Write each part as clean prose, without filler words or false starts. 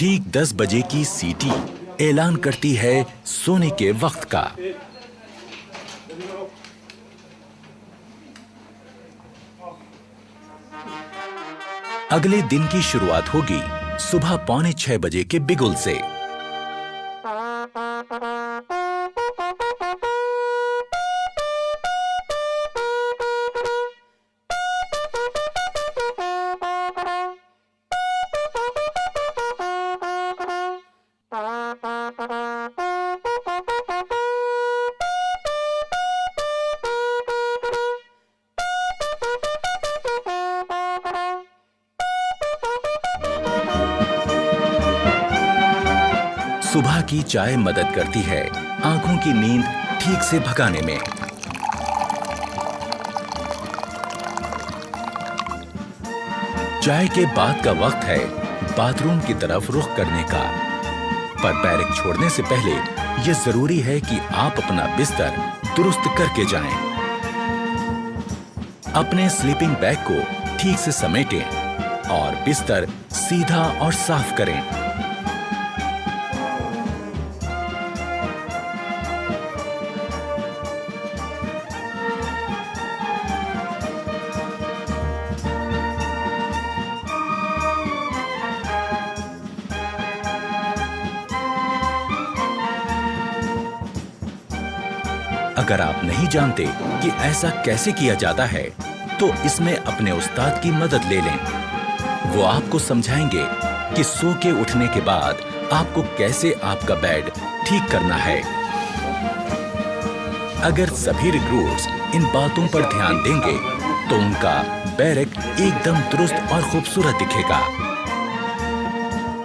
ठीक 10 बजे की सीटी ऐलान करती है सोने के वक्त का। अगले दिन की शुरुआत होगी सुबह 5:45 बजे के बिगुल से। सुबह की चाय मदद करती है आंखों की नींद ठीक से भगाने में। चाय के बाद का वक्त है बाथरूम की तरफ रुख करने का। पर बैरक छोड़ने से पहले यह जरूरी है कि आप अपना बिस्तर दुरुस्त करके जाएं। अपने स्लीपिंग बैग को ठीक से समेटें और बिस्तर सीधा और साफ करें। अगर आप नहीं जानते कि ऐसा कैसे किया जाता है, तो इसमें अपने उस्ताद की मदद ले लें। वो आपको समझाएंगे कि सो के उठने के बाद आपको कैसे आपका बेड ठीक करना है। अगर सभी रिक्रूट्स इन बातों पर ध्यान देंगे, तो उनका बैरक एकदम दुरुस्त और खूबसूरत दिखेगा।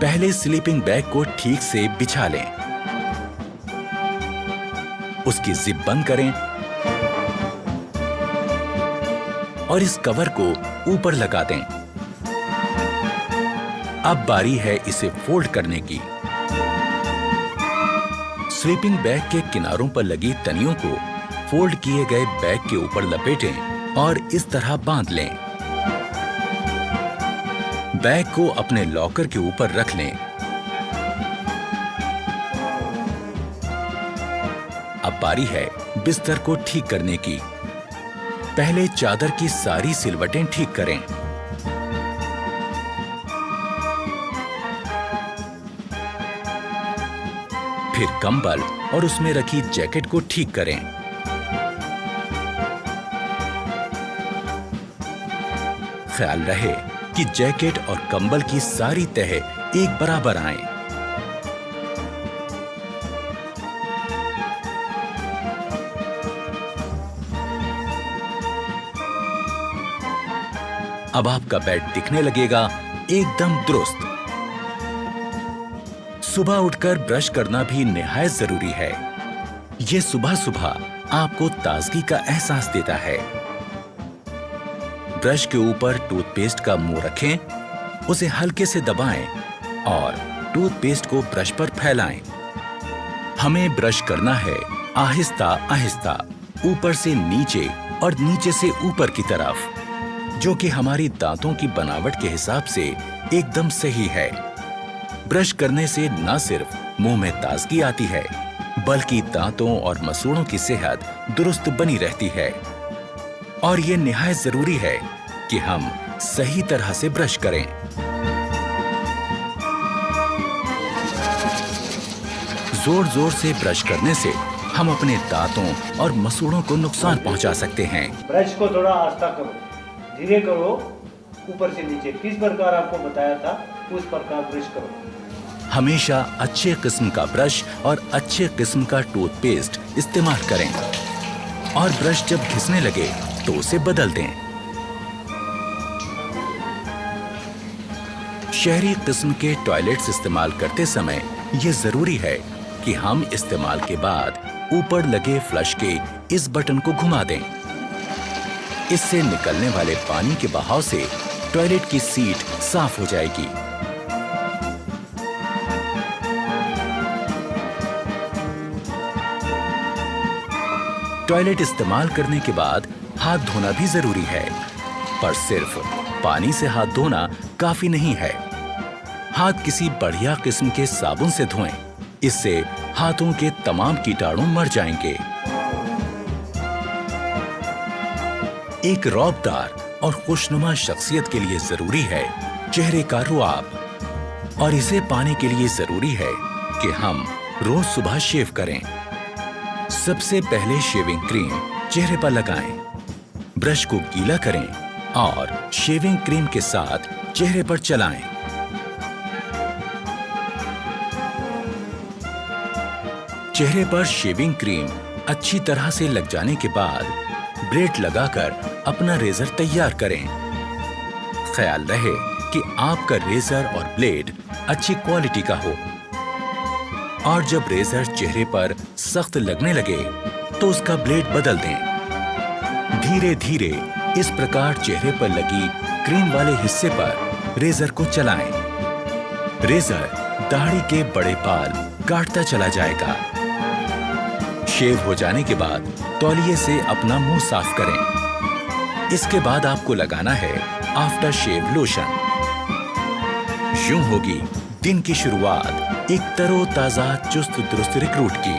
पहले स्लीपिंग बैग को ठीक से बिछा लें, उसकी जिप बंद करें और इस कवर को ऊपर लगा दें। अब बारी है इसे फोल्ड करने की। स्लीपिंग बैग के किनारों पर लगी तनियों को फोल्ड किए गए बैग के ऊपर लपेटें और इस तरह बांध लें। बैग को अपने लॉकर के ऊपर रख लें। अब बारी है बिस्तर को ठीक करने की। पहले चादर की सारी सिलवटें ठीक करें। फिर कंबल और उसमें रखी जैकेट को ठीक करें। ख्याल रहे कि जैकेट और कंबल की सारी तह एक बराबर आएं। अब आपका बेड दिखने लगेगा एकदम दुरुस्त। सुबह उठकर ब्रश करना भी निहायत जरूरी है। यह सुबह सुबह आपको ताजगी का एहसास देता है। ब्रश के ऊपर टूथपेस्ट का मुंह रखें, उसे हल्के से दबाएं और टूथपेस्ट को ब्रश पर फैलाएं। हमें ब्रश करना है आहिस्ता आहिस्ता, ऊपर से नीचे और नीचे से ऊपर की तरफ, जो कि हमारी दांतों की बनावट के हिसाब से एकदम सही है। ब्रश करने से न सिर्फ मुंह में ताजगी आती है, बल्कि दांतों और मसूड़ों की सेहत दुरुस्त बनी रहती है। और ये निहायत जरूरी है कि हम सही तरह से ब्रश करें। जोर जोर से ब्रश करने से हम अपने दांतों और मसूड़ों को नुकसान पहुंचा सकते हैं। ब्रश को थोड़ा आस्था करो, धीरे करो, ऊपर से नीचे किस प्रकार आपको बताया था उस प्रकार ब्रश करो। हमेशा अच्छे किस्म का ब्रश और अच्छे किस्म का टूथपेस्ट इस्तेमाल करें और ब्रश जब घिसने लगे तो उसे बदल दें। शहरी किस्म के टॉयलेट्स इस्तेमाल करते समय यह जरूरी है कि हम इस्तेमाल के बाद ऊपर लगे फ्लश के इस बटन को घुमा दें। इससे निकलने वाले पानी के बहाव से टॉयलेट की सीट साफ हो जाएगी। टॉयलेट इस्तेमाल करने के बाद हाथ धोना भी जरूरी है, पर सिर्फ पानी से हाथ धोना काफी नहीं है। हाथ किसी बढ़िया किस्म के साबुन से धोएं। इससे हाथों के तमाम कीटाणु मर जाएंगे। एक रौबदार और खुशनुमा शख्सियत के लिए जरूरी है चेहरे का रुआब, और इसे पाने के लिए जरूरी है कि हम रोज सुबह शेव करें। सबसे पहले शेविंग क्रीम चेहरे पर लगाएं। ब्रश को गीला करें और शेविंग क्रीम के साथ चेहरे पर चलाएं। चेहरे पर शेविंग क्रीम अच्छी तरह से लग जाने के बाद ब्लेड लगाकर अपना रेजर तैयार करें। ख्याल रहे कि आपका रेजर और ब्लेड अच्छी क्वालिटी का हो, और जब रेजर चेहरे पर सख्त लगने लगे तो उसका ब्लेड बदल दें। धीरे धीरे इस प्रकार चेहरे पर लगी क्रीम वाले हिस्से पर रेजर को चलाएं। रेजर दाढ़ी के बड़े बाल काटता चला जाएगा। शेव हो जाने के बाद तौलिए से अपना मुंह साफ करें। इसके बाद आपको लगाना है आफ्टर शेव लोशन। यूं होगी दिन की शुरुआत एक तरोताजा चुस्त दुरुस्त रिक्रूट की।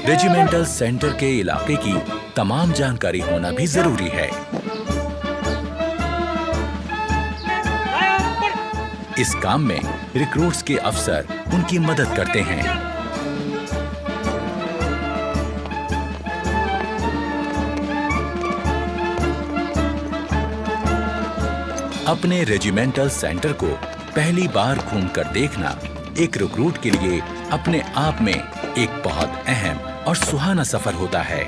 रेजिमेंटल सेंटर के इलाके की तमाम जानकारी होना भी जरूरी है। इस काम में रिक्रूट्स के अफसर उनकी मदद करते हैं। अपने रेजिमेंटल सेंटर को पहली बार घूमकर देखना एक रिक्रूट के लिए अपने आप में एक बहुत अहम और सुहाना सफर होता है।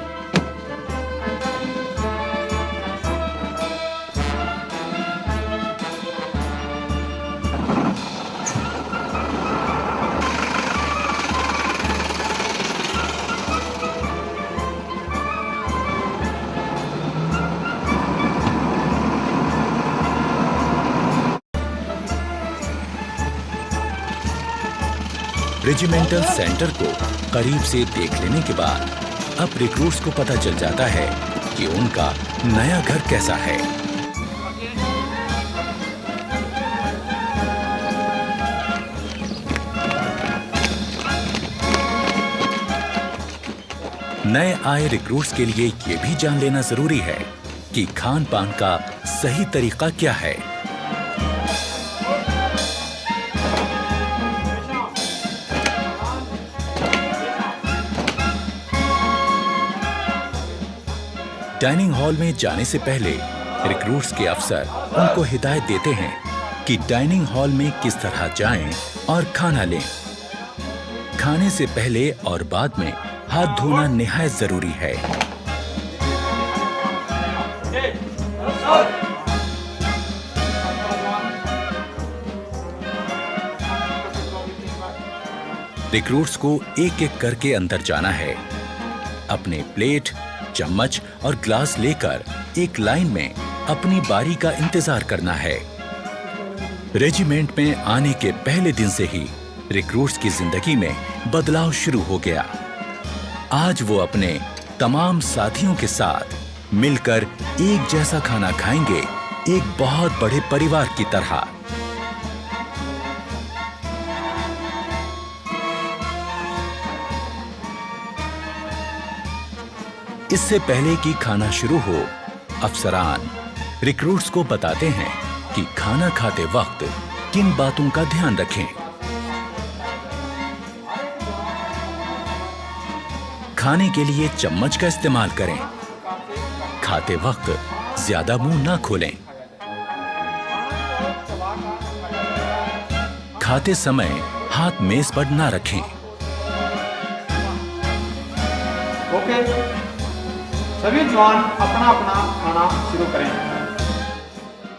रेजिमेंटल सेंटर को करीब से देख लेने के बाद अब रिक्रूट्स को पता चल जाता है कि उनका नया घर कैसा है। नए आए रिक्रूट्स के लिए ये भी जान लेना जरूरी है कि खान पान का सही तरीका क्या है। डाइनिंग हॉल में जाने से पहले रिक्रूट्स के अफसर उनको हिदायत देते हैं कि डाइनिंग हॉल में किस तरह जाएं और खाना लें। खाने से पहले और बाद में हाथ धोना निहायत जरूरी है। रिक्रूट्स को एक एक करके अंदर जाना है। अपने प्लेट, चम्मच और ग्लास लेकर एक लाइन में अपनी बारी का इंतजार करना है। रेजिमेंट में आने के पहले दिन से ही रिक्रूट्स की जिंदगी में बदलाव शुरू हो गया। आज वो अपने तमाम साथियों के साथ मिलकर एक जैसा खाना खाएंगे, एक बहुत बड़े परिवार की तरह। इससे पहले कि खाना शुरू हो, अफसरान रिक्रूट्स को बताते हैं कि खाना खाते वक्त किन बातों का ध्यान रखें। खाने के लिए चम्मच का इस्तेमाल करें। खाते वक्त ज्यादा मुंह ना खोलें। खाते समय हाथ मेज पर ना रखें। ओके, सभी जवान अपना अपना खाना शुरू करें।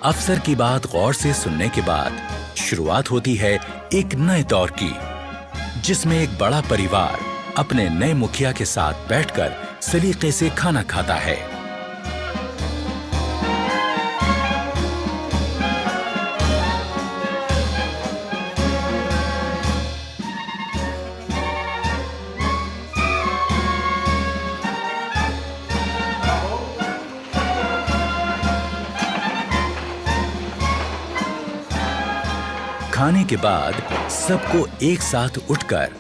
अफसर की बात गौर से सुनने के बाद शुरुआत होती है एक नए दौर की, जिसमें एक बड़ा परिवार अपने नए मुखिया के साथ बैठकर सलीके से खाना खाता है। खाने के बाद सबको एक साथ उठकर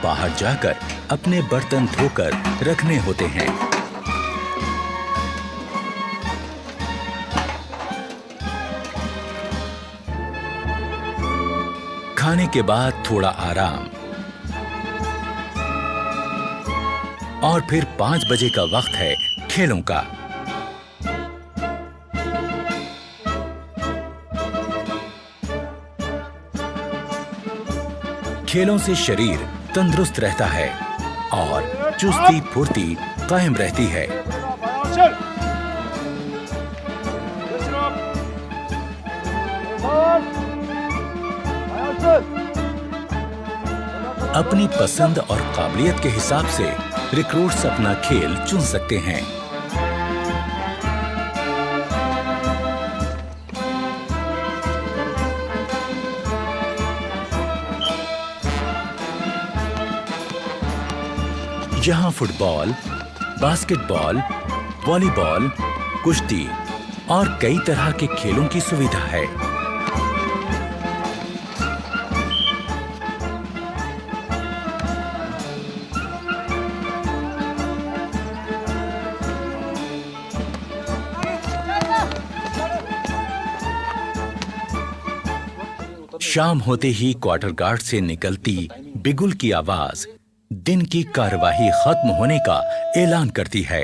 बाहर जाकर अपने बर्तन धोकर रखने होते हैं। खाने के बाद थोड़ा आराम और फिर 5 बजे का वक्त है खेलों का। खेलों से शरीर तंदुरुस्त रहता है और चुस्ती फुर्ती कायम रहती है। अपनी पसंद और काबिलियत के हिसाब से रिक्रूट्स अपना खेल चुन सकते हैं। यहाँ फुटबॉल, बास्केटबॉल, वॉलीबॉल, कुश्ती और कई तरह के खेलों की सुविधा है। शाम होते ही क्वार्टर गार्ड से निकलती बिगुल की आवाज दिन की कार्यवाही खत्म होने का ऐलान करती है।